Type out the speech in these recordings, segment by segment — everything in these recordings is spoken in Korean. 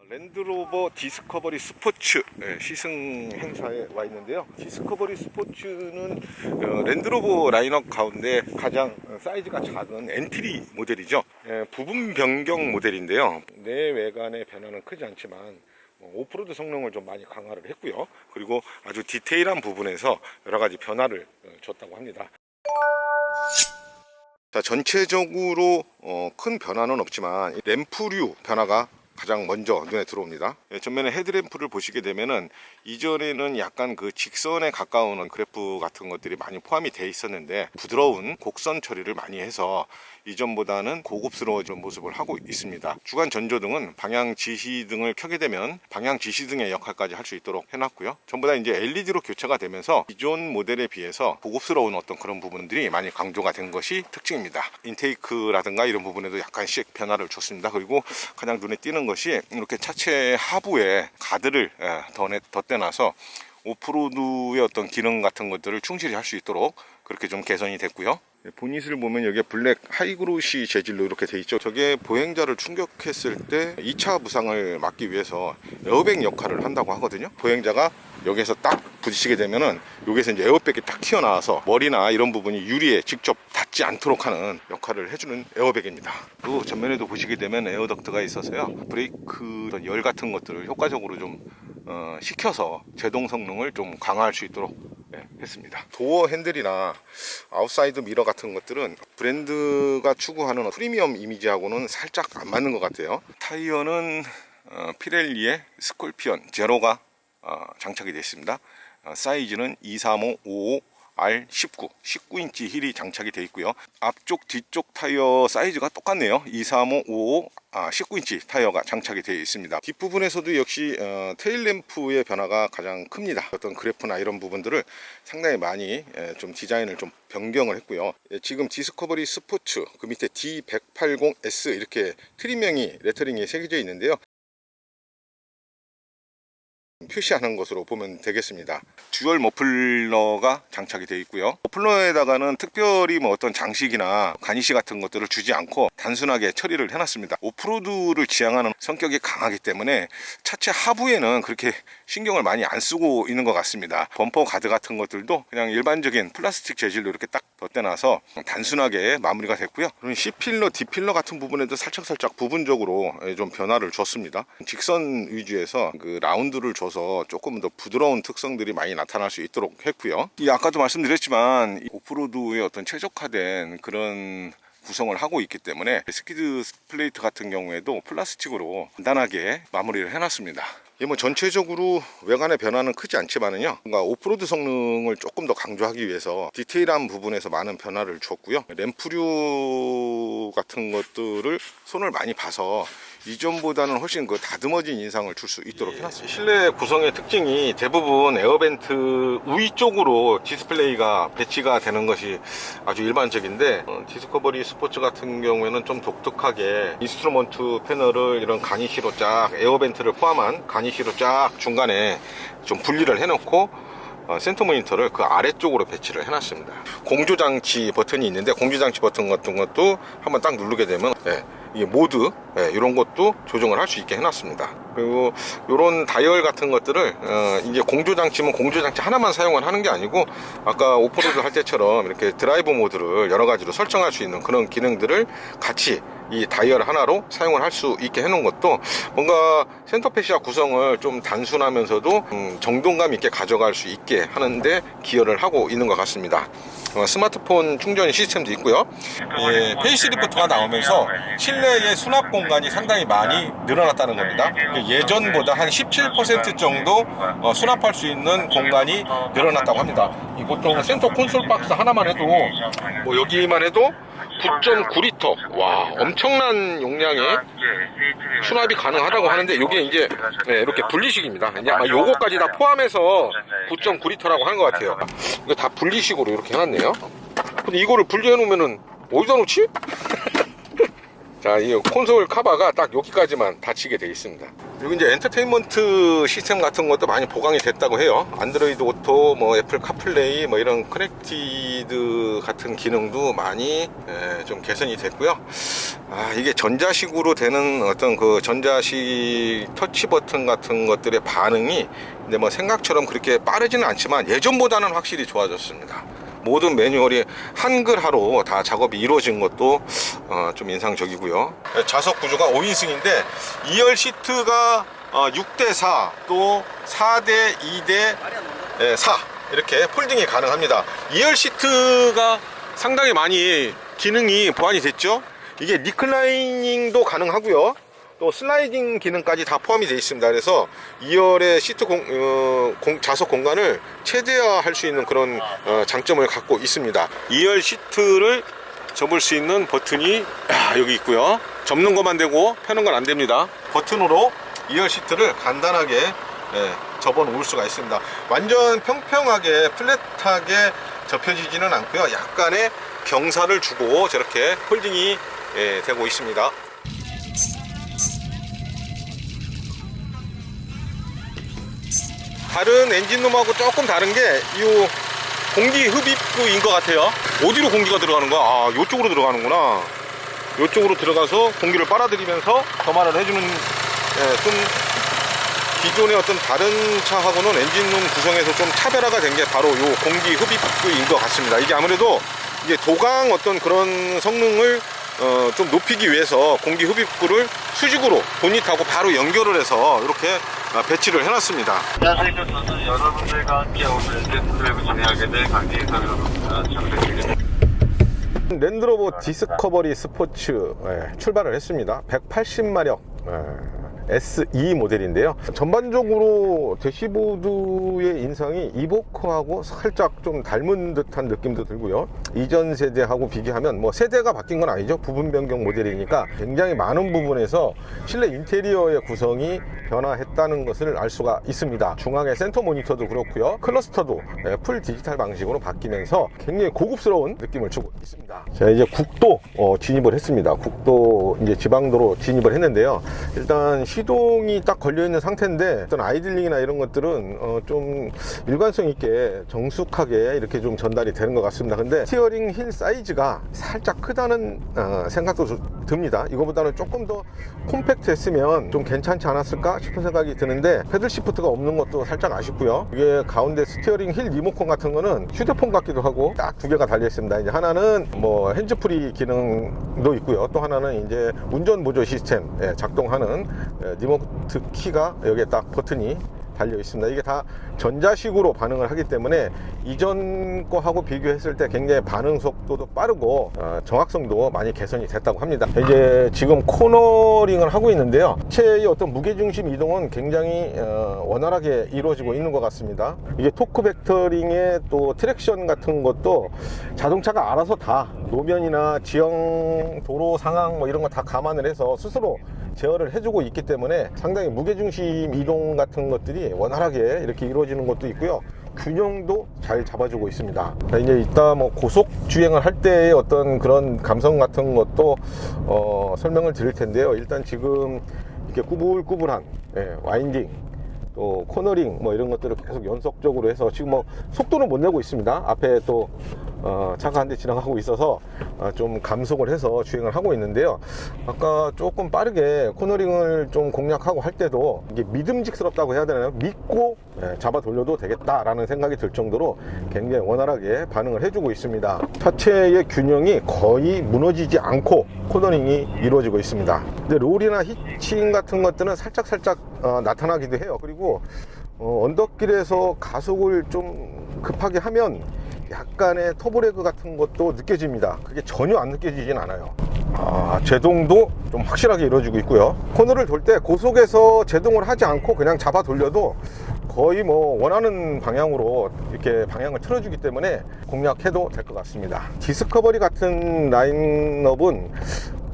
랜드로버 디스커버리 스포츠 시승 행사에 와 있는데요. 디스커버리 스포츠는 랜드로버 라인업 가운데 가장 사이즈가 작은 엔트리 모델이죠. 부분 변경 모델인데요. 내외관의 변화는 크지 않지만 오프로드 성능을 좀 많이 강화를 했고요. 그리고 아주 디테일한 부분에서 여러가지 변화를 줬다고 합니다. 자, 전체적으로 큰 변화는 없지만 램프류 변화가 가장 먼저 눈에 들어옵니다. 전면에 헤드램프를 보시게 되면은 이전에는 약간 그 직선에 가까운 그래프 같은 것들이 많이 포함이 되어 있었는데 부드러운 곡선 처리를 많이 해서 이전보다는 고급스러워진 모습을 하고 있습니다. 주간 전조등은 방향 지시등을 켜게 되면 방향 지시등의 역할까지 할 수 있도록 해놨고요. 전부 다 이제 LED로 교체가 되면서 기존 모델에 비해서 고급스러운 어떤 그런 부분들이 많이 강조가 된 것이 특징입니다. 인테이크라든가 이런 부분에도 약간씩 변화를 줬습니다. 그리고 가장 눈에 띄는 것이 이렇게 차체 하부에 가드를 덧대놔서 오프로드의 어떤 기능 같은 것들을 충실히 할 수 있도록 그렇게 좀 개선이 됐고요. 보닛을 보면 여기에 블랙 하이그로시 재질로 이렇게 돼 있죠. 저게 보행자를 충격했을 때 2차 부상을 막기 위해서 에어백 역할을 한다고 하거든요. 보행자가 여기에서 딱 부딪히게 되면은 여기에서 이제 에어백이 딱 튀어나와서 머리나 이런 부분이 유리에 직접 닿지 않도록 하는 역할을 해주는 에어백입니다. 또 전면에도 보시게 되면 에어덕트가 있어서요. 브레이크 열 같은 것들을 효과적으로 좀 식혀서 제동 성능을 좀 강화할 수 있도록 했습니다. 도어 핸들이나 아웃사이드 미러 같은 것들은 브랜드가 추구하는 프리미엄 이미지하고는 살짝 안 맞는 것 같아요. 타이어는 피렐리의 스콜피언 제로가 장착이 되어 있습니다. 사이즈는 23555 R19, 19인치 힐이 장착이 되어 있고요. 앞쪽 뒤쪽 타이어 사이즈가 똑같네요. 23555 19인치 타이어가 장착이 되어 있습니다. 뒷부분에서도 역시 테일램프의 변화가 가장 큽니다. 어떤 그래프나 이런 부분들을 상당히 많이 좀 디자인을 좀 변경을 했고요. 지금 디스커버리 스포츠 그 밑에 D180S 이렇게 트림명이 레터링이 새겨져 있는데요. 표시하는 것으로 보면 되겠습니다. 듀얼 머플러가 장착이 되어 있고요. 머플러에다가는 특별히 뭐 어떤 장식이나 가니쉬 같은 것들을 주지 않고 단순하게 처리를 해놨습니다. 오프로드를 지향하는 성격이 강하기 때문에 차체 하부에는 그렇게 신경을 많이 안 쓰고 있는 것 같습니다. 범퍼 가드 같은 것들도 그냥 일반적인 플라스틱 재질로 이렇게 딱 덧대놔서 단순하게 마무리가 됐고요. 그리고 C필러, D필러 같은 부분에도 살짝 부분적으로 좀 변화를 줬습니다. 직선 위주에서 그 라운드를 줘서 조금 더 부드러운 특성들이 많이 나타날 수 있도록 했고요. 아까도 말씀드렸지만 오프로드의 어떤 최적화된 그런 구성을 하고 있기 때문에 스키드 플레이트 같은 경우에도 플라스틱으로 간단하게 마무리를 해놨습니다. 뭐 전체적으로 외관의 변화는 크지 않지만은요, 뭔가 오프로드 성능을 조금 더 강조하기 위해서 디테일한 부분에서 많은 변화를 줬고요. 램프류 같은 것들을 손을 많이 봐서 이전보다는 훨씬 그 다듬어진 인상을 줄 수 있도록 해놨습니다. 실내 구성의 특징이 대부분 에어벤트 우위 쪽으로 디스플레이가 배치가 되는 것이 아주 일반적인데 디스커버리 스포츠 같은 경우에는 좀 독특하게 인스트루먼트 패널을 이런 가니쉬로 쫙 에어벤트를 포함한 가니쉬로 쫙 중간에 좀 분리를 해놓고 센터 모니터를 그 아래쪽으로 배치를 해놨습니다. 공조장치 버튼이 있는데 공조장치 버튼 같은 것도 한번 딱 누르게 되면 이게 모드 이런 것도 조정을 할 수 있게 해놨습니다. 그리고 이런 다이얼 같은 것들을 이제 공조장치면 공조장치 하나만 사용을 하는 게 아니고 아까 오프로드 할 때처럼 이렇게 드라이브 모드를 여러 가지로 설정할 수 있는 그런 기능들을 같이 이 다이얼 하나로 사용을 할 수 있게 해놓은 것도 뭔가 센터페시아 구성을 좀 단순하면서도 정돈감 있게 가져갈 수 있게 하는데 기여를 하고 있는 것 같습니다. 스마트폰 충전 시스템도 있고요. 페이스리프트가 나오면서 실내의 수납 공간이 상당히 많이 늘어났다는 겁니다. 예전보다 한 17% 정도 수납할 수 있는 공간이 늘어났다고 합니다. 보통 센터 콘솔 박스 하나만 해도 뭐 여기만 해도 9.9리터 와 엄청난 용량의 수납이 가능하다고 하는데 이게 이제 이렇게 분리식입니다. 이제 아마 요거까지 다 포함해서 9.9리터라고 하는 것 같아요. 이거 다 분리식으로 이렇게 해놨네요. 근데 이거를 분리해 놓으면은 어디다 놓지? 자, 이 콘솔 카바가 딱 여기까지만 닫히게 되어 있습니다. 그리고 이제 엔터테인먼트 시스템 같은 것도 많이 보강이 됐다고 해요. 안드로이드 오토, 뭐 애플 카플레이, 뭐 이런 커넥티드 같은 기능도 많이 좀 개선이 됐고요. 이게 전자식으로 되는 어떤 그 전자식 터치 버튼 같은 것들의 반응이 근데 뭐 생각처럼 그렇게 빠르지는 않지만 예전보다는 확실히 좋아졌습니다. 모든 매뉴얼이 한글화로 다 작업이 이루어진 것도 좀 인상적이고요. 좌석 구조가 5인승인데 2열 시트가 6대4 또 4대 2대 4 이렇게 폴딩이 가능합니다. 2열 시트가 상당히 많이 기능이 보완이 됐죠. 이게 리클라이닝도 가능하고요. 또 슬라이딩 기능까지 다 포함이 되어 있습니다. 그래서 2열의 시트 좌석 공간을 최대화할 수 있는 그런 장점을 갖고 있습니다. 2열 시트를 접을 수 있는 버튼이 여기 있고요. 접는 것만 되고 펴는 건 안 됩니다. 버튼으로 2열 시트를 간단하게 접어 놓을 수가 있습니다. 완전 평평하게 플랫하게 접혀지지는 않고요. 약간의 경사를 주고 저렇게 폴딩이 되고 있습니다. 다른 엔진룸하고 조금 다른 게 이 공기 흡입구인 것 같아요. 어디로 공기가 들어가는 거야? 이쪽으로 들어가는구나. 이쪽으로 들어가서 공기를 빨아들이면서 점화를 해주는 좀 기존의 어떤 다른 차하고는 엔진룸 구성에서 좀 차별화가 된 게 바로 이 공기 흡입구인 것 같습니다. 이게 아무래도 이게 도강 어떤 그런 성능을 좀 높이기 위해서 공기 흡입구를 수직으로 본닛하고 바로 연결을 해서 이렇게 배치를 해놨습니다. 안녕하세요. 저는 여러분들과 함께 오늘 테스트드라이브 진행하게 될 강기상입니다. 참여해주세요. 랜드로버 디스커버리 스포츠 출발을 했습니다. 180마력 SE 모델인데요. 전반적으로 대시보드의 인상이 이보크하고 살짝 좀 닮은 듯한 느낌도 들고요. 이전 세대하고 비교하면 뭐 세대가 바뀐 건 아니죠. 부분 변경 모델이니까 굉장히 많은 부분에서 실내 인테리어의 구성이 변화했다는 것을 알 수가 있습니다. 중앙의 센터 모니터도 그렇고요. 클러스터도 풀 디지털 방식으로 바뀌면서 굉장히 고급스러운 느낌을 주고 있습니다. 자, 이제 국도 진입을 했습니다. 국도 이제 지방도로 진입을 했는데요. 일단 시동이 딱 걸려있는 상태인데 어떤 아이들링이나 이런 것들은 좀 일관성 있게 정숙하게 이렇게 좀 전달이 되는 것 같습니다. 근데 스티어링 휠 사이즈가 살짝 크다는 생각도 듭니다. 이거보다는 조금 더 콤팩트 했으면 좀 괜찮지 않았을까 싶은 생각이 드는데 패들 시프트가 없는 것도 살짝 아쉽고요. 이게 가운데 스티어링 힐 리모컨 같은 거는 휴대폰 같기도 하고 딱 두 개가 달려 있습니다. 이제 하나는 뭐 핸즈프리 기능도 있고요. 또 하나는 이제 운전 보조 시스템 작동하는 리모트 키가 여기에 딱 버튼이 달려 있습니다. 이게 다 전자식으로 반응을 하기 때문에 이전 거하고 비교했을 때 굉장히 반응 속도도 빠르고 정확성도 많이 개선이 됐다고 합니다. 이제 지금 코너링을 하고 있는데요. 차의 어떤 무게중심 이동은 굉장히 원활하게 이루어지고 있는 것 같습니다. 이게 토크 벡터링의 또 트랙션 같은 것도 자동차가 알아서 다 노면이나 지형 도로 상황 뭐 이런 거 다 감안을 해서 스스로 제어를 해주고 있기 때문에 상당히 무게중심 이동 같은 것들이 원활하게 이렇게 이루어지는 것도 있고요. 균형도 잘 잡아주고 있습니다. 이제 이따 뭐 고속 주행을 할 때의 어떤 그런 감성 같은 것도 설명을 드릴 텐데요. 일단 지금 이렇게 꾸불꾸불한 와인딩 또 코너링 뭐 이런 것들을 계속 연속적으로 해서 지금 뭐 속도는 못 내고 있습니다. 앞에 또 차가 한 대 지나가고 있어서 좀 감속을 해서 주행을 하고 있는데요. 아까 조금 빠르게 코너링을 좀 공략하고 할 때도 이게 믿음직스럽다고 해야 되나요? 믿고 잡아 돌려도 되겠다라는 생각이 들 정도로 굉장히 원활하게 반응을 해주고 있습니다. 차체의 균형이 거의 무너지지 않고 코너링이 이루어지고 있습니다. 근데 롤이나 히칭 같은 것들은 살짝 나타나기도 해요. 그리고 언덕길에서 가속을 좀 급하게 하면 약간의 터보레그 같은 것도 느껴집니다. 그게 전혀 안 느껴지진 않아요. 제동도 좀 확실하게 이루어지고 있고요. 코너를 돌 때 고속에서 제동을 하지 않고 그냥 잡아 돌려도 거의 뭐 원하는 방향으로 이렇게 방향을 틀어주기 때문에 공략해도 될 것 같습니다. 디스커버리 같은 라인업은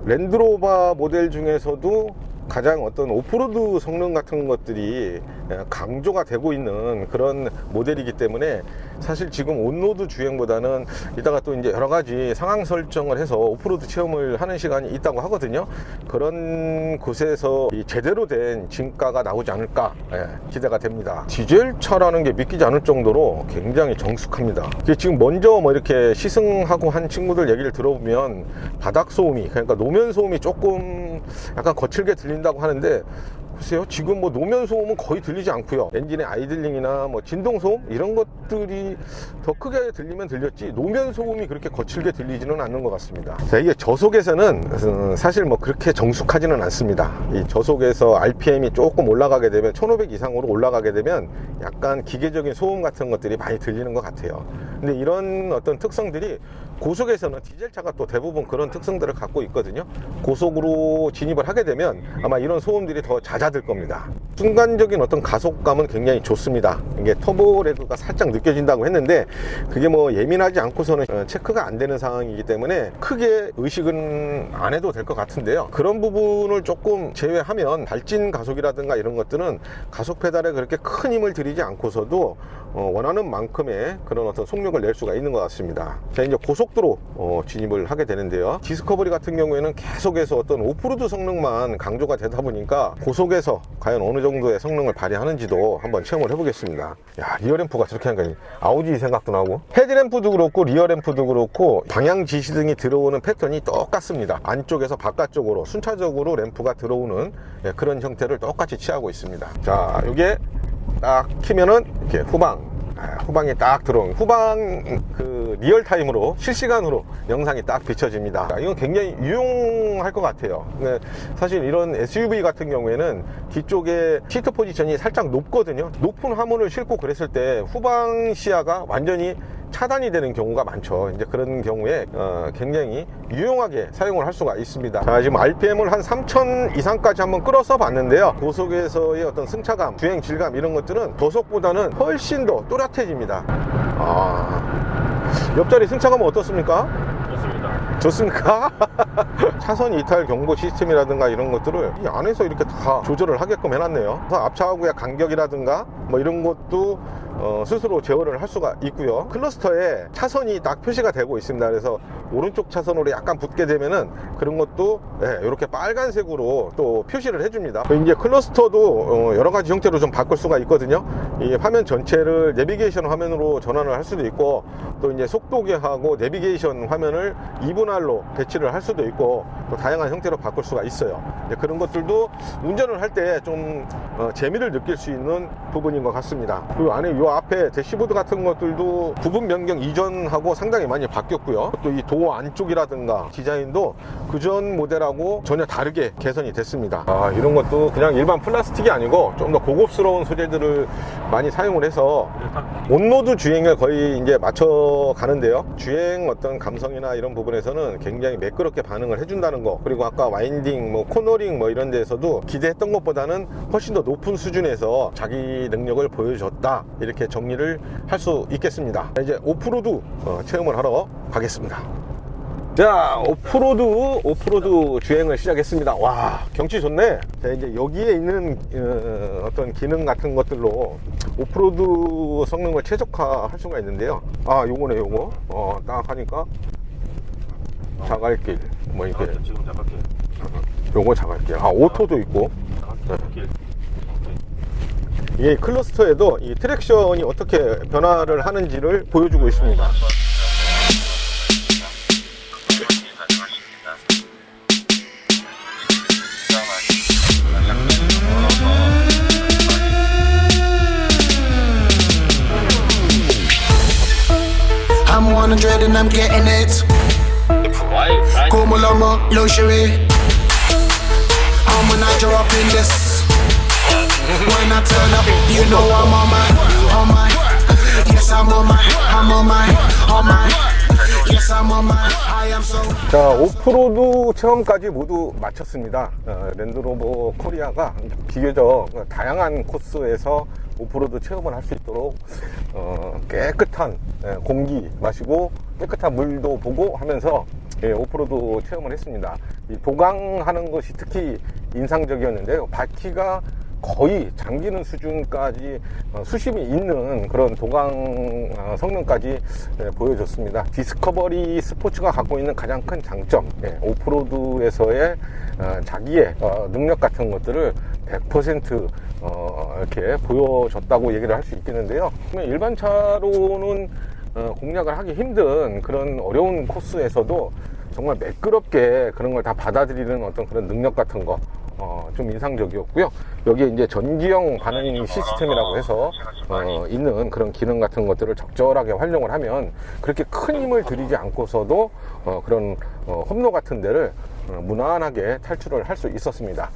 랜드로버 모델 중에서도 가장 어떤 오프로드 성능 같은 것들이 강조가 되고 있는 그런 모델이기 때문에 사실 지금 온로드 주행보다는 이따가 또 이제 여러 가지 상황 설정을 해서 오프로드 체험을 하는 시간이 있다고 하거든요. 그런 곳에서 이 제대로 된 진가가 나오지 않을까 기대가 됩니다. 디젤 차라는 게 믿기지 않을 정도로 굉장히 정숙합니다. 지금 먼저 뭐 이렇게 시승하고 한 친구들 얘기를 들어보면 바닥 소음이, 그러니까 노면 소음이 조금 약간 거칠게 들린다고 하는데, 글쎄요, 지금 뭐 노면 소음은 거의 들리지 않고요. 엔진의 아이들링이나 뭐 진동 소음 이런 것들이 더 크게 들리면 들렸지, 노면 소음이 그렇게 거칠게 들리지는 않는 것 같습니다. 자, 이게 저속에서는 사실 뭐 그렇게 정숙하지는 않습니다. 이 저속에서 RPM이 조금 올라가게 되면 1500 이상으로 올라가게 되면 약간 기계적인 소음 같은 것들이 많이 들리는 것 같아요. 근데 이런 어떤 특성들이 고속에서는 디젤차가 또 대부분 그런 특성들을 갖고 있거든요. 고속으로 진입을 하게 되면 아마 이런 소음들이 더 잦아들 겁니다. 순간적인 어떤 가속감은 굉장히 좋습니다. 이게 터보 레그가 살짝 느껴진다고 했는데, 그게 뭐 예민하지 않고서는 체크가 안 되는 상황이기 때문에 크게 의식은 안 해도 될 것 같은데요. 그런 부분을 조금 제외하면 발진 가속이라든가 이런 것들은 가속 페달에 그렇게 큰 힘을 들이지 않고서도 원하는 만큼의 그런 어떤 속력을 낼 수가 있는 것 같습니다. 자, 이제 고속도로 진입을 하게 되는데요. 디스커버리 같은 경우에는 계속해서 어떤 오프로드 성능만 강조가 되다 보니까 고속에서 과연 어느 정도의 성능을 발휘하는지도 한번 체험을 해보겠습니다. 야, 리어램프가 저렇게 하니까 아우디 생각도 나고, 헤드램프도 그렇고 리어램프도 그렇고 방향 지시등이 들어오는 패턴이 똑같습니다. 안쪽에서 바깥쪽으로 순차적으로 램프가 들어오는 그런 형태를 똑같이 취하고 있습니다. 자, 요게 딱 키면은 이렇게 후방이 딱 들어오는, 후방 그 리얼타임으로 실시간으로 영상이 딱 비춰집니다. 이건 굉장히 유용할 것 같아요. 근데 사실 이런 SUV 같은 경우에는 뒤쪽에 시트 포지션이 살짝 높거든요. 높은 화물을 싣고 그랬을 때 후방 시야가 완전히 차단이 되는 경우가 많죠. 이제 그런 경우에 굉장히 유용하게 사용을 할 수가 있습니다. 자, 지금 RPM을 한 3000 이상까지 한번 끌어서 봤는데요. 고속에서의 어떤 승차감, 주행 질감 이런 것들은 저속보다는 훨씬 더 또렷해집니다. 옆자리 승차감은 어떻습니까? 좋습니까? 차선 이탈 경보 시스템이라든가 이런 것들을 이 안에서 이렇게 다 조절을 하게끔 해놨네요. 앞차하고의 간격이라든가 뭐 이런 것도 스스로 제어를 할 수가 있고요. 클러스터에 차선이 딱 표시가 되고 있습니다. 그래서 오른쪽 차선으로 약간 붙게 되면은 그런 것도 이렇게 빨간색으로 또 표시를 해줍니다. 이제 클러스터도 여러 가지 형태로 좀 바꿀 수가 있거든요. 이 화면 전체를 내비게이션 화면으로 전환을 할 수도 있고, 또 이제 속도계하고 내비게이션 화면을 2분할로 배치를 할 수도 있고, 또 다양한 형태로 바꿀 수가 있어요. 그런 것들도 운전을 할 때 좀 재미를 느낄 수 있는 부분인 것 같습니다. 그리고 안에 요 앞에 대시보드 같은 것들도 부분 변경 이전하고 상당히 많이 바뀌었고요. 또 이 도어 안쪽이라든가 디자인도 그전 모델하고 전혀 다르게 개선이 됐습니다. 이런 것도 그냥 일반 플라스틱이 아니고 좀 더 고급스러운 소재들을 많이 사용을 해서 온로드 주행을 거의 이제 맞춰 가는데요. 주행 어떤 감성이나 이런 부분에서는 굉장히 매끄럽게 반응을 해준다는 거, 그리고 아까 와인딩, 뭐 코너링 뭐 이런 데에서도 기대했던 것보다는 훨씬 더 높은 수준에서 자기 능력을 보여줬다, 이렇게 정리를 할 수 있겠습니다. 이제 오프로드 체험을 하러 가겠습니다. 자, 오프로드 주행을 시작했습니다. 와, 경치 좋네. 자, 이제 여기에 있는 어떤 기능 같은 것들로 오프로드 성능을 최적화할 수가 있는데요. 요거네, 요거. 딱 하니까 자갈길 뭐 이렇게 지금 자갈길. 요거 자갈길. 오토도 있고. 이게 클러스터에도 이 트랙션이 어떻게 변화를 하는지를 보여주고 있습니다. I'm 100 and I'm getting it. Como lomo luxury. I'm when I drop in this. When I turn up, you know I'm on my. Yes, I'm on my. Yes, I'm on my. I am so. 자, 오프로드 체험까지 모두 마쳤습니다. 랜드로버 코리아가 비교적 다양한 코스에서 오프로드 체험을 할 수 있도록 깨끗한 공기 마시고 깨끗한 물도 보고 하면서 오프로드 체험을 했습니다. 이 도강하는 것이 특히 인상적이었는데요. 바퀴가 거의 잠기는 수준까지 수심이 있는 그런 도강 성능까지 보여줬습니다. 디스커버리 스포츠가 갖고 있는 가장 큰 장점, 오프로드에서의 자기의 능력 같은 것들을 100% 이렇게 보여줬다고 얘기를 할 수 있겠는데요. 일반 차로는 공략을 하기 힘든 그런 어려운 코스에서도 정말 매끄럽게 그런 걸 다 받아들이는 어떤 그런 능력 같은 거 좀 인상적이었고요. 여기에 이제 전기형 반응 시스템이라고 해서 있는 그런 기능 같은 것들을 적절하게 활용을 하면 그렇게 큰 힘을 들이지 않고서도 그런 험로 같은 데를 무난하게 탈출을 할 수 있었습니다.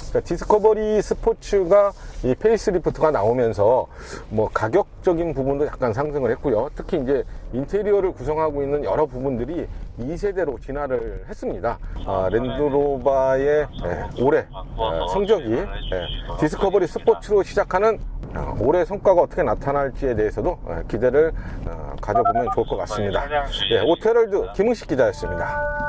그러니까 디스커버리 스포츠가 이 페이스리프트가 나오면서 뭐 가격적인 부분도 약간 상승을 했고요. 특히 이제 인테리어를 구성하고 있는 여러 부분들이 2세대로 진화를 했습니다. 랜드로버의 올해 성적이 디스커버리 스포츠로 시작하는 올해 성과가 어떻게 나타날지에 대해서도 기대를 가져보면 좋을 것 같습니다. 오토헤럴드 김은식 기자였습니다.